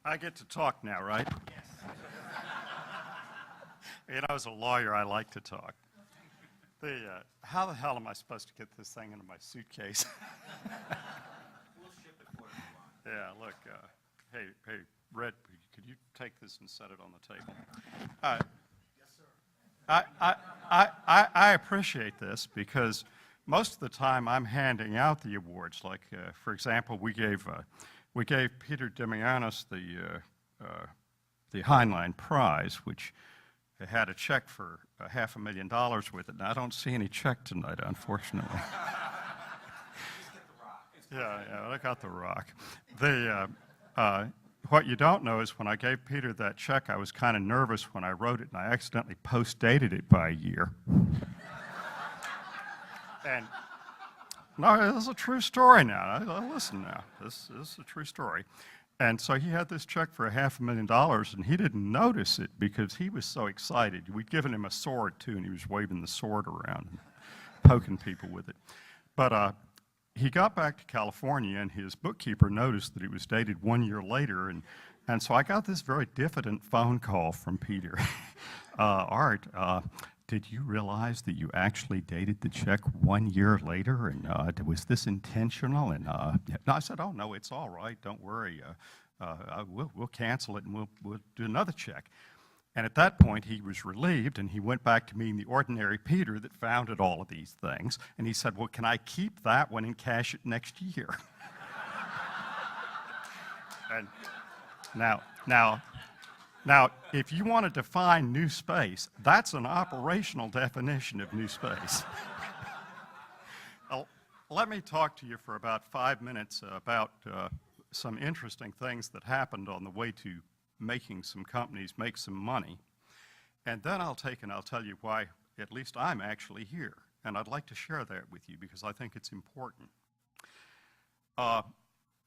I get to talk now, right? Yes. You know, as a lawyer, I like to talk. How the hell am I supposed to get this thing into my suitcase? We'll ship it for you. Yeah, look, hey, Red, could you take this and set it on the table? Yes, sir. I appreciate this because most of the time I'm handing out the awards. Like, for example, we gave Peter Demianis the Heinlein Prize, which had a check for $500,000 with it. And I don't see any check tonight, unfortunately. Just get the rock. Yeah, I got the rock. What you don't know is when I gave Peter that check, I was kind of nervous when I wrote it, and I accidentally post-dated it by a year. And no, this is a true story now. Listen now, this is a true story. And so he had this check for $500,000, and he didn't notice it because he was so excited. We'd given him a sword, too, and he was waving the sword around and poking people with it. But he got back to California, and his bookkeeper noticed that it was dated 1 year later, and so I got this very diffident phone call from Peter. Art, did you realize that you actually dated the check 1 year later, and was this intentional? And I said, oh, no, it's all right, don't worry. We'll cancel it, and we'll do another check. And at that point, he was relieved, and he went back to meeting the ordinary Peter that founded all of these things. And he said, well, can I keep that one and cash it next year? And now, if you want to define new space, that's an operational definition of new space. Let me talk to you for about 5 minutes about some interesting things that happened on the way to making some companies make some money. And then I'll tell you why at least I'm actually here. And I'd like to share that with you because I think it's important.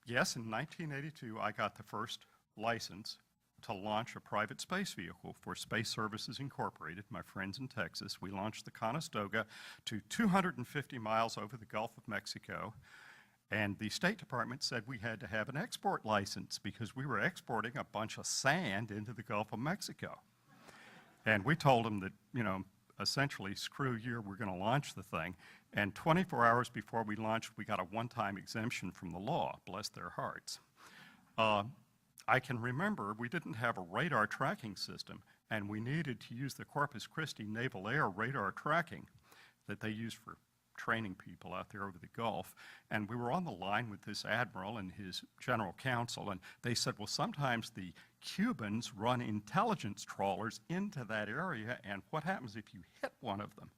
Yes, in 1982, I got the first license to launch a private space vehicle for Space Services Incorporated, my friends in Texas. We launched the Conestoga to 250 miles over the Gulf of Mexico. And the State Department said we had to have an export license because we were exporting a bunch of sand into the Gulf of Mexico. And we told them that, you know, essentially, screw you, we're going to launch the thing. And 24 hours before we launched, we got a one-time exemption from the law, bless their hearts. I can remember we didn't have a radar tracking system, and we needed to use the Corpus Christi Naval Air radar tracking that they use for training people out there over the Gulf. And we were on the line with this admiral and his general counsel, and they said, well, sometimes the Cubans run intelligence trawlers into that area, and what happens if you hit one of them?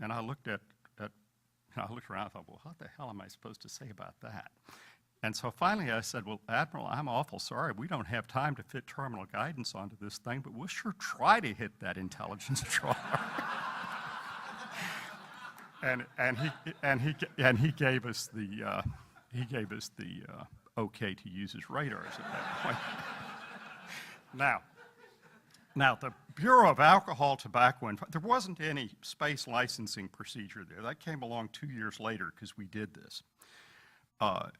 And I looked around and thought, well, what the hell am I supposed to say about that? And so finally I said, well, Admiral, I'm awful sorry. We don't have time to fit terminal guidance onto this thing, but we'll sure try to hit that intelligence trawler. and he gave us the okay to use his radars at that point. Now the Bureau of Alcohol, Tobacco, and there wasn't any space licensing procedure there. That came along 2 years later because we did this.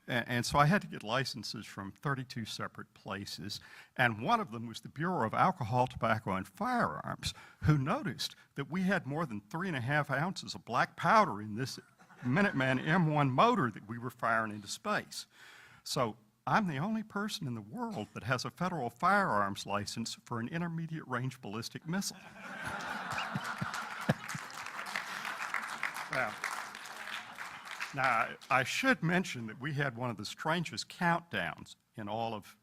And so I had to get licenses from 32 separate places, and one of them was the Bureau of Alcohol, Tobacco, and Firearms, who noticed that we had more than 3.5 ounces of black powder in this Minuteman M1 motor that we were firing into space. So I'm the only person in the world that has a federal firearms license for an intermediate range ballistic missile. Now, I should mention that we had one of the strangest countdowns in all of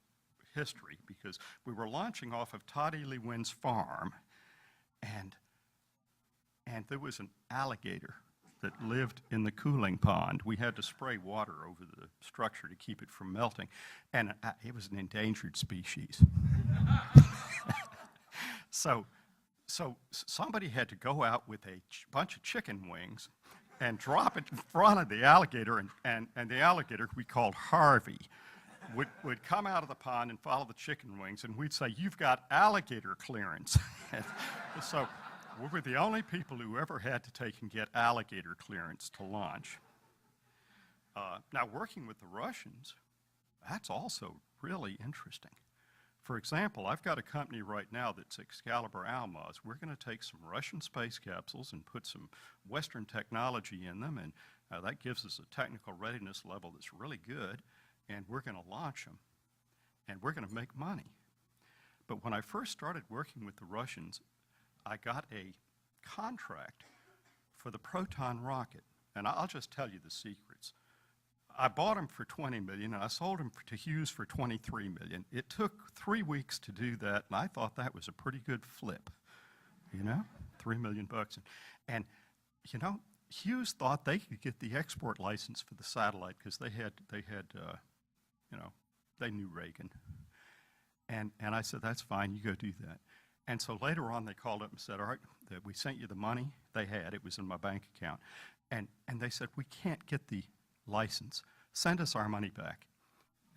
history because we were launching off of Todd Ely Wynn's farm, and there was an alligator that lived in the cooling pond. We had to spray water over the structure to keep it from melting, and it was an endangered species. So somebody had to go out with a bunch of chicken wings and drop it in front of the alligator, and the alligator, we called Harvey, would come out of the pond and follow the chicken wings, and we'd say, you've got alligator clearance. So we were the only people who ever had to take and get alligator clearance to launch. Now, working with the Russians, that's also really interesting. For example, I've got a company right now that's Excalibur Almaz. We're going to take some Russian space capsules and put some Western technology in them, and that gives us a technical readiness level that's really good, and we're going to launch them, and we're going to make money. But when I first started working with the Russians, I got a contract for the Proton rocket, and I'll just tell you the secrets. I bought them for $20 million, and I sold them to Hughes for $23 million. It took 3 weeks to do that, and I thought that was a pretty good flip, you know, $3 million bucks. And you know, Hughes thought they could get the export license for the satellite because they had, you know, they knew Reagan. And I said, that's fine, you go do that. And so later on, they called up and said, all right, we sent you the money. They had, it was in my bank account. And they said, we can't get the license. Send us our money back.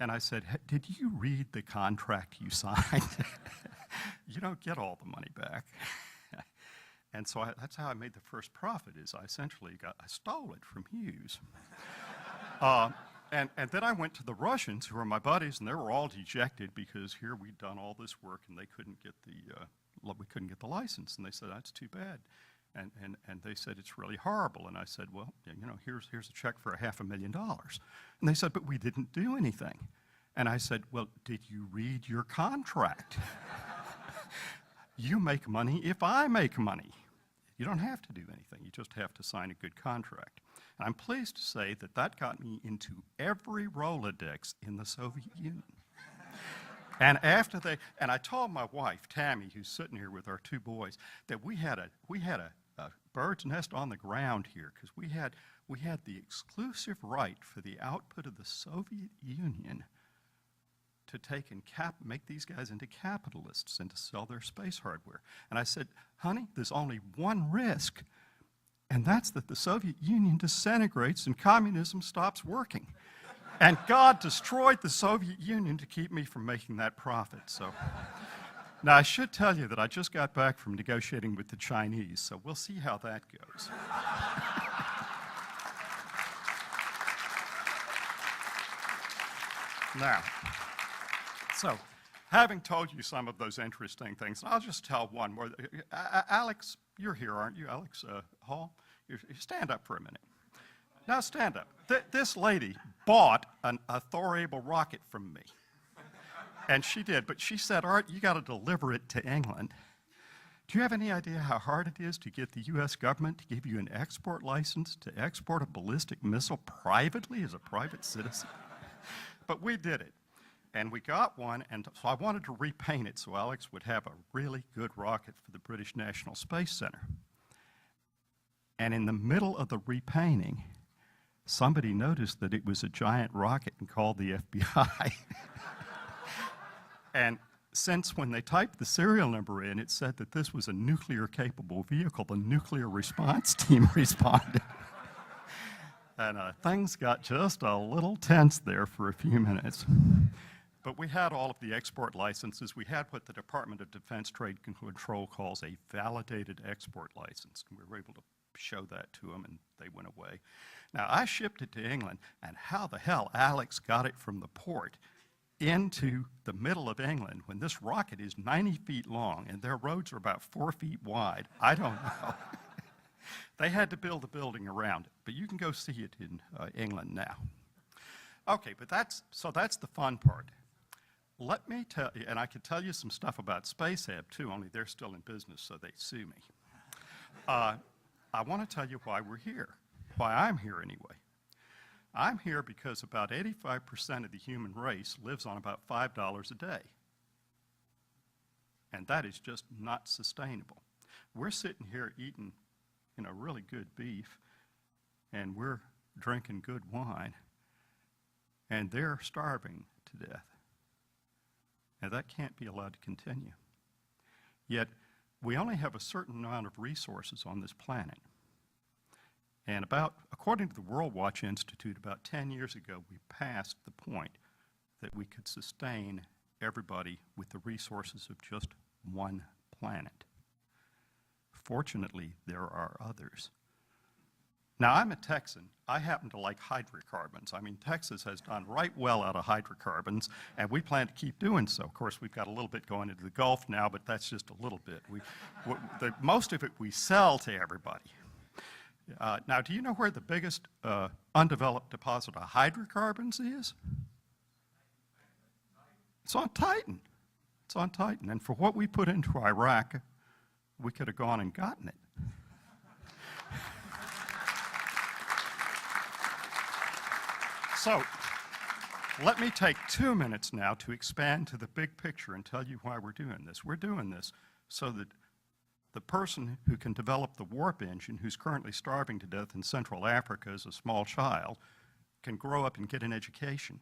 And I said, hey, did you read the contract you signed? You don't get all the money back. And so that's how I made the first profit, is I essentially I stole it from Hughes. And then I went to the Russians, who are my buddies, and they were all dejected because here we'd done all this work and they couldn't get we couldn't get the license. And they said, that's too bad. And they said, it's really horrible. And I said, well, you know, here's a check for $500,000. And they said, but we didn't do anything. And I said, well, did you read your contract? You make money if I make money. You don't have to do anything. You just have to sign a good contract. And I'm pleased to say that that got me into every Rolodex in the Soviet Union. And and I told my wife, Tammy, who's sitting here with our 2 boys, that we had a bird's nest on the ground here, because we had the exclusive right for the output of the Soviet Union to take and make these guys into capitalists and to sell their space hardware. And I said, honey, there's only one risk, and that's that the Soviet Union disintegrates and communism stops working. And God destroyed the Soviet Union to keep me from making that profit. So now I should tell you that I just got back from negotiating with the Chinese, so we'll see how that goes. Now, so having told you some of those interesting things, I'll just tell one more. Alex, you're here, aren't you, Alex Hall? You stand up for a minute. Now stand up. This lady bought a Thor-Able rocket from me. And she did, but she said, Art, you got to deliver it to England. Do you have any idea how hard it is to get the U.S. government to give you an export license to export a ballistic missile privately as a private citizen? But we did it. And we got one, and so I wanted to repaint it so Alex would have a really good rocket for the British National Space Center. And in the middle of the repainting, somebody noticed that it was a giant rocket and called the FBI. And since when they typed the serial number in, it said that this was a nuclear-capable vehicle, the nuclear response team responded. And things got just a little tense there for a few minutes. But we had all of the export licenses. We had what the Department of Defense Trade Control calls a validated export license. And we were able to show that to them, and they went away. Now, I shipped it to England, and how the hell Alex got it from the port into the middle of England when this rocket is 90 feet long and their roads are about 4 feet wide, I don't know. They had to build a building around it, but you can go see it in England now. Okay, but that's the fun part. Let me tell you, and I could tell you some stuff about SpaceHab too, only they're still in business, so they sue me. I want to tell you why we're here, why I'm here anyway. I'm here because about 85% of the human race lives on about $5 a day. And that is just not sustainable. We're sitting here eating, you know, really good beef, and we're drinking good wine, and they're starving to death. Now that can't be allowed to continue. Yet, we only have a certain amount of resources on this planet. And according to the World Watch Institute, about 10 years ago, we passed the point that we could sustain everybody with the resources of just one planet. Fortunately, there are others. Now, I'm a Texan. I happen to like hydrocarbons. I mean, Texas has done right well out of hydrocarbons, and we plan to keep doing so. Of course, we've got a little bit going into the Gulf now, but that's just a little bit. Most of it we sell to everybody. Now, do you know where the biggest undeveloped deposit of hydrocarbons is? It's on Titan. It's on Titan. And for what we put into Iraq, we could have gone and gotten it. So, let me take 2 minutes now to expand to the big picture and tell you why we're doing this. We're doing this so that the person who can develop the warp engine, who's currently starving to death in Central Africa as a small child, can grow up and get an education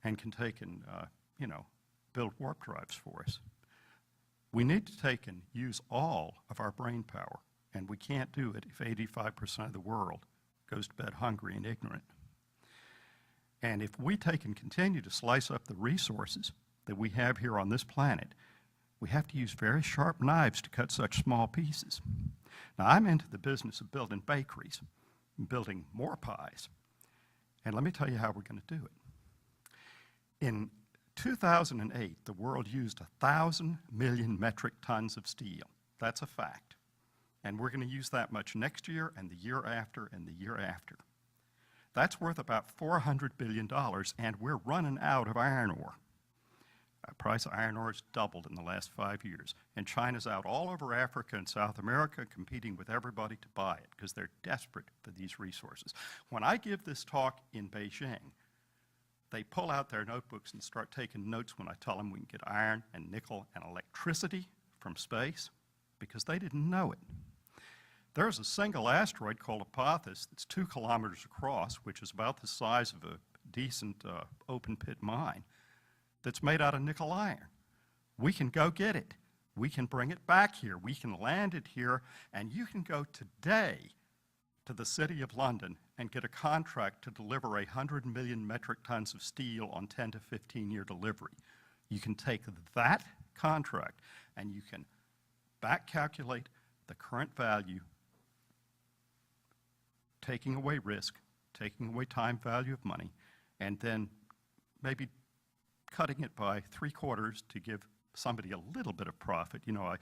and can take and, build warp drives for us. We need to take and use all of our brain power, and we can't do it if 85% of the world goes to bed hungry and ignorant. And if we take and continue to slice up the resources that we have here on this planet, we have to use very sharp knives to cut such small pieces. Now, I'm into the business of building bakeries, and building more pies. And let me tell you how we're going to do it. In 2008, the world used 1,000 million metric tons of steel. That's a fact. And we're going to use that much next year and the year after and the year after. That's worth about $400 billion, and we're running out of iron ore. The price of iron ore has doubled in the last 5 years, and China's out all over Africa and South America competing with everybody to buy it because they're desperate for these resources. When I give this talk in Beijing, they pull out their notebooks and start taking notes when I tell them we can get iron and nickel and electricity from space because they didn't know it. There's a single asteroid called Apophis that's 2 kilometers across, which is about the size of a decent open pit mine, that's made out of nickel iron. We can go get it. We can bring it back here. We can land it here, and you can go today to the City of London and get a contract to deliver 100 million metric tons of steel on 10 to 15-year delivery. You can take that contract and you can back calculate the current value, taking away risk, taking away time value of money, and then maybe cutting it by 3/4 to give somebody a little bit of profit. You know,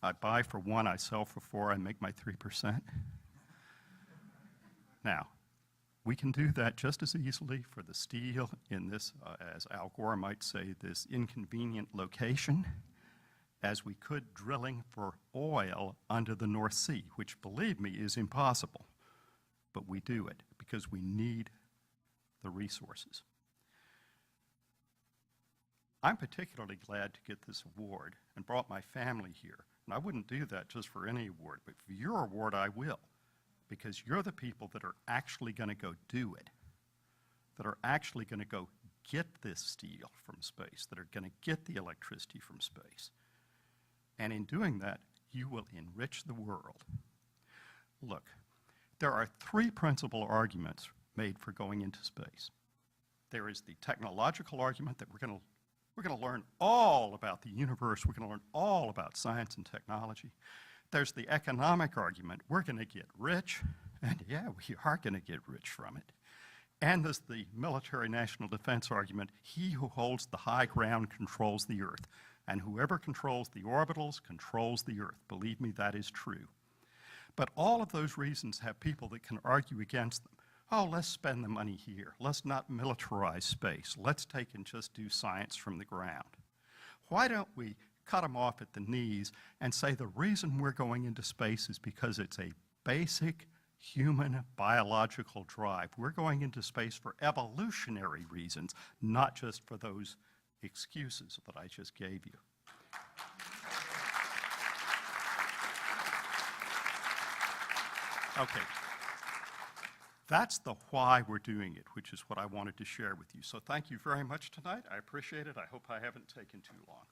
I buy for 1, I sell for 4, I make my 3%. Now, we can do that just as easily for the steel in this, as Al Gore might say, this inconvenient location, as we could drilling for oil under the North Sea, which, believe me, is impossible. But we do it because we need the resources. I'm particularly glad to get this award and brought my family here. And I wouldn't do that just for any award, but for your award I will, because you're the people that are actually going to go do it, that are actually going to go get this steel from space, that are going to get the electricity from space. And in doing that, you will enrich the world. Look, there are 3 principal arguments made for going into space. There is the technological argument that we're going to learn all about the universe. We're going to learn all about science and technology. There's the economic argument. We're going to get rich, and yeah, we are going to get rich from it. And there's the military national defense argument. He who holds the high ground controls the earth, and whoever controls the orbitals controls the earth. Believe me, that is true. But all of those reasons have people that can argue against them. Oh, let's spend the money here. Let's not militarize space. Let's take and just do science from the ground. Why don't we cut them off at the knees and say the reason we're going into space is because it's a basic human biological drive. We're going into space for evolutionary reasons, not just for those excuses that I just gave you. Okay. That's the why we're doing it, which is what I wanted to share with you. So thank you very much tonight. I appreciate it. I hope I haven't taken too long.